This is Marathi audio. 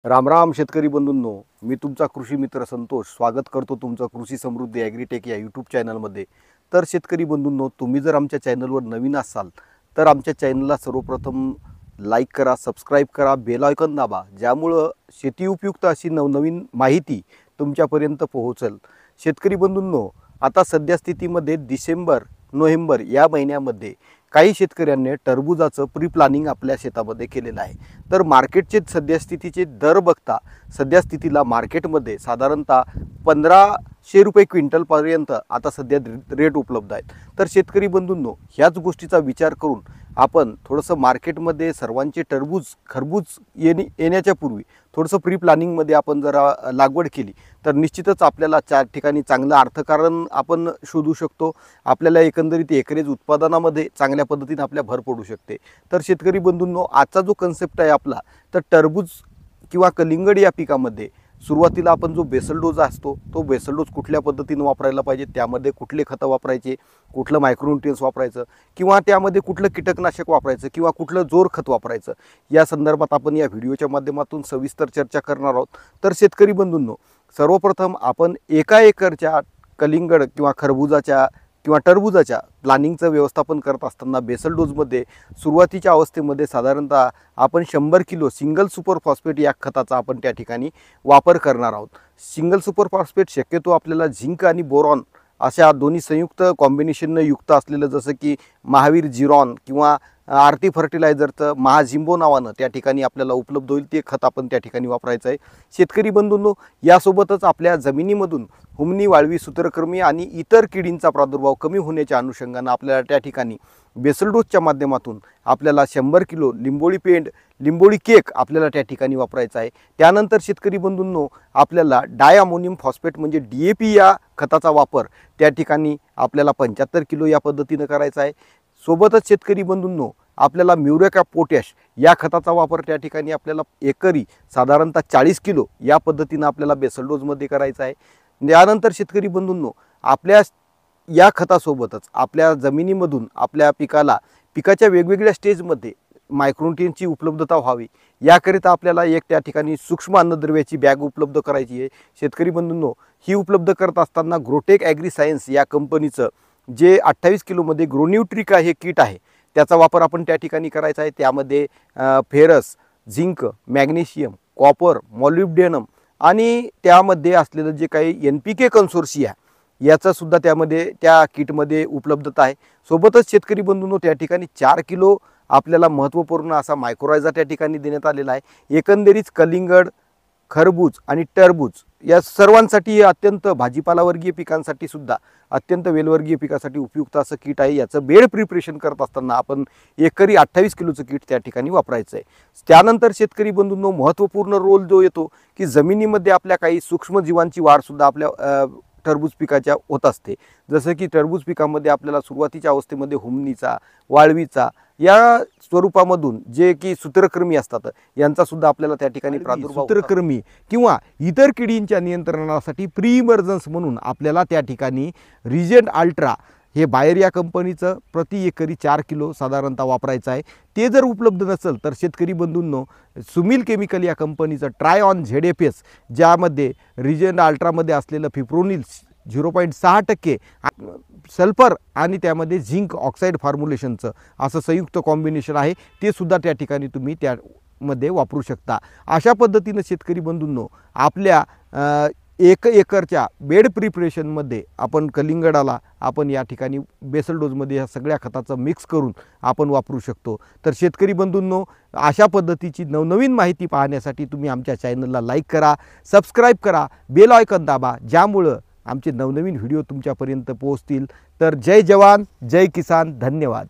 राम राम शेतकरी बंधूंनो, मी तुमचा कृषी मित्र संतोष स्वागत करतो तुमचं कृषी समृद्धी ॲग्रीटेक या यूट्यूब चॅनलमध्ये। तर शेतकरी बंधूंनो, तुम्ही जर आमच्या चॅनलवर नवीन असाल तर आमच्या चॅनलला सर्वप्रथम लाईक करा, सबस्क्राईब करा, बेल आयकॉन दाबा, ज्यामुळं शेती उपयुक्त अशी नवनवीन माहिती तुमच्यापर्यंत पोहोचेल। शेतकरी बंधूंनो, आता सध्या स्थितीमध्ये डिसेंबर नोव्हेंबर या महिन्यामध्ये काही शेतकऱ्यांनी टरबूजाचं प्री प्लॅनिंग आपल्या शेतामध्ये केलेलं आहे। तर मार्केटचे सध्या स्थितीचे दर बघता सध्या स्थितीला मार्केटमध्ये साधारणतः 1500 रुपये क्विंटलपर्यंत आता सध्या रेट उपलब्ध आहेत। तर शेतकरी बंधूंनो, ह्याच गोष्टीचा विचार करून आपण थोडंसं मार्केटमध्ये सर्वांचे टरबूज खरबूज येण्याच्या पूर्वी थोडंसं प्री प्लॅनिंगमध्ये आपण जरा लागवड केली तर निश्चितच आपल्याला 4 ठिकाणी चांगलं अर्थकारण आपण शोधू शकतो। आपल्याला एकंदरीत एकरेज उत्पादनामध्ये चांगल्या पद्धतीने आपल्या भर पडू शकते। तर शेतकरी बंधूंनो, आजचा जो कन्सेप्ट आहे आपला, तर टरबूज किंवा कलिंगड या पिकामध्ये सुरुवातीला आपण जो बेसल डोज असतो तो बेसल डोज कुठल्या पद्धतीने वापरायला पाहिजे, त्यामध्ये कुठले खतं वापरायचे, कुठलं मायक्रोन्यूट्रियन्स वापरायचं किंवा त्यामध्ये कुठलं कीटकनाशक वापरायचं किंवा कुठलं जोर खत वापरायचं, या संदर्भात आपण या व्हिडिओच्या माध्यमातून सविस्तर चर्चा करणार आहोत। तर शेतकरी बंधूंनो, सर्वप्रथम आपण 1 एकरच्या कलिंगड किंवा खरबूजाच्या किंवा टरबूजाच्या प्लॅनिंगचं व्यवस्थापन करत असताना बेसल डोजमध्ये सुरुवातीच्या अवस्थेमध्ये साधारणतः आपण 100 किलो सिंगल सुपर फॉस्फेट या खताचा आपण त्या ठिकाणी वापर करणार आहोत। सिंगल सुपर फॉस्फेट शक्यतो आपल्याला झिंक आणि बोरॉन अशा दोन्ही संयुक्त कॉम्बिनेशनने युक्त असलेलं, जसं की महावीर जिरॉन किंवा आरती फर्टिलायझरचं महाझिम्बो नावानं त्या ठिकाणी आपल्याला उपलब्ध होईल ते खत आपण त्या ठिकाणी वापरायचं आहे। शेतकरी बंधूंनो, यासोबतच आपल्या जमिनीमधून हुमणी, वाळवी, सूत्रकृमी आणि इतर किडींचा प्रादुर्भाव कमी होण्याच्या अनुषंगानं आपल्याला त्या ठिकाणी बेसल डोजच्या माध्यमातून आपल्याला 100 किलो लिंबोळी पेंड, लिंबोळी केक आपल्याला त्या ठिकाणी वापरायचा आहे। त्यानंतर शेतकरी बंधूंनो, आपल्याला डायअमोनियम फॉस्फेट म्हणजे DAP या खताचा वापर त्या ठिकाणी आपल्याला 75 किलो या पद्धतीनं करायचा आहे। सोबतच शेतकरी बंधूंनो, आपल्याला म्युरेट ऑफ पोटॅश या खताचा वापर त्या ठिकाणी आपल्याला एकरी साधारणतः 40 किलो या पद्धतीनं आपल्याला बेसल डोजमध्ये करायचा आहे। त्यानंतर शेतकरी बंधूंनो, आपल्या या खतासोबतच आपल्या जमिनीमधून आपल्या पिकाच्या वेगवेगळ्या स्टेजमध्ये मायक्रोन्यूट्रियन्सची उपलब्धता व्हावी याकरिता आपल्याला एक त्या ठिकाणी सूक्ष्म अन्नद्रव्याची बॅग उपलब्ध करायची आहे। शेतकरी बंधूंनो, ही उपलब्ध करत असताना ग्रोटेक ॲग्री सायन्स या कंपनीचं जे 28 किलोमध्ये ग्रोन्यूट्रिका हे किट आहे त्याचा वापर आपण त्या ठिकाणी करायचा आहे। त्यामध्ये ferrous, zinc, magnesium, copper, molybdenum आणि त्यामध्ये असलेलं जे काही NPK कन्सोर्शिया याचा सुद्धा त्यामध्ये त्या किटमध्ये उपलब्धता आहे। सोबतच शेतकरी बंधूंनो, त्या ठिकाणी 4 किलो आपल्याला महत्त्वपूर्ण असा मायक्रोरायझा त्या ठिकाणी देण्यात आलेला आहे। एकंदरीत कलिंगड, खरबूज आणि टरबूज या सर्वांसाठी अत्यंत भाजीपालावर्गीय पिकांसाठी सुद्धा अत्यंत वेलवर्गीय पिकासाठी उपयुक्त असं किट आहे। याचं बेड प्रिपरेशन करत असताना आपण एकरी 28 किलोचं किट त्या ठिकाणी वापरायचं आहे। त्यानंतर शेतकरी बंधूंनो, महत्त्वपूर्ण रोल जो येतो की जमिनीमध्ये आपल्या काही सूक्ष्मजीवांची वाढ सुद्धा आपल्या टरबूज पिकाच्या होत असते। जसं की टरबूज पिकामध्ये आपल्याला सुरुवातीच्या अवस्थेमध्ये हुमणीचा, वाळवीचा या स्वरूपामधून जे की सूत्रकृमी असतात यांचा सुद्धा आपल्याला त्या ठिकाणी प्रादुर्भाव सूत्रकृमी किंवा इतर किडींच्या नियंत्रणासाठी प्री इमर्जन्स म्हणून आपल्याला त्या ठिकाणी रिजेंट अल्ट्रा हे बायर या कंपनीचं प्रति एकरी 4 किलो साधारणतः वापरायचं आहे। ते जर उपलब्ध नसेल तर शेतकरी बंधूंनो, सुमिल केमिकल या कंपनीचं ट्रायऑन ZFS, ज्यामध्ये रिजेंट अल्ट्रामध्ये असलेलं फिप्रोनिल 0.6% सल्फर आणि त्यामध्ये झिंक ऑक्साईड फॉर्म्युलेशनचं असं संयुक्त कॉम्बिनेशन आहे, ते सुद्धा त्या ठिकाणी तुम्ही त्यामध्ये वापरू शकता। अशा पद्धतीनं शेतकरी बंधूंनो, आपल्या 1 एकरच्या बेड प्रिपरेशनमध्ये आपण कलिंगडाला आपण या ठिकाणी बेसल डोजमध्ये या सगळ्या खताचं मिक्स करून आपण वापरू शकतो। तर शेतकरी बंधूंनो, अशा पद्धतीची नवनवीन माहिती पाहण्यासाठी तुम्ही आमच्या चॅनलला लाईक करा, सबस्क्राईब करा, बेल आयकॉन दाबा, ज्यामुळं आमचे नवनवीन व्हिडिओ तुमच्यापर्यंत पोहोचतील। तर जय जवान, जय किसान, धन्यवाद।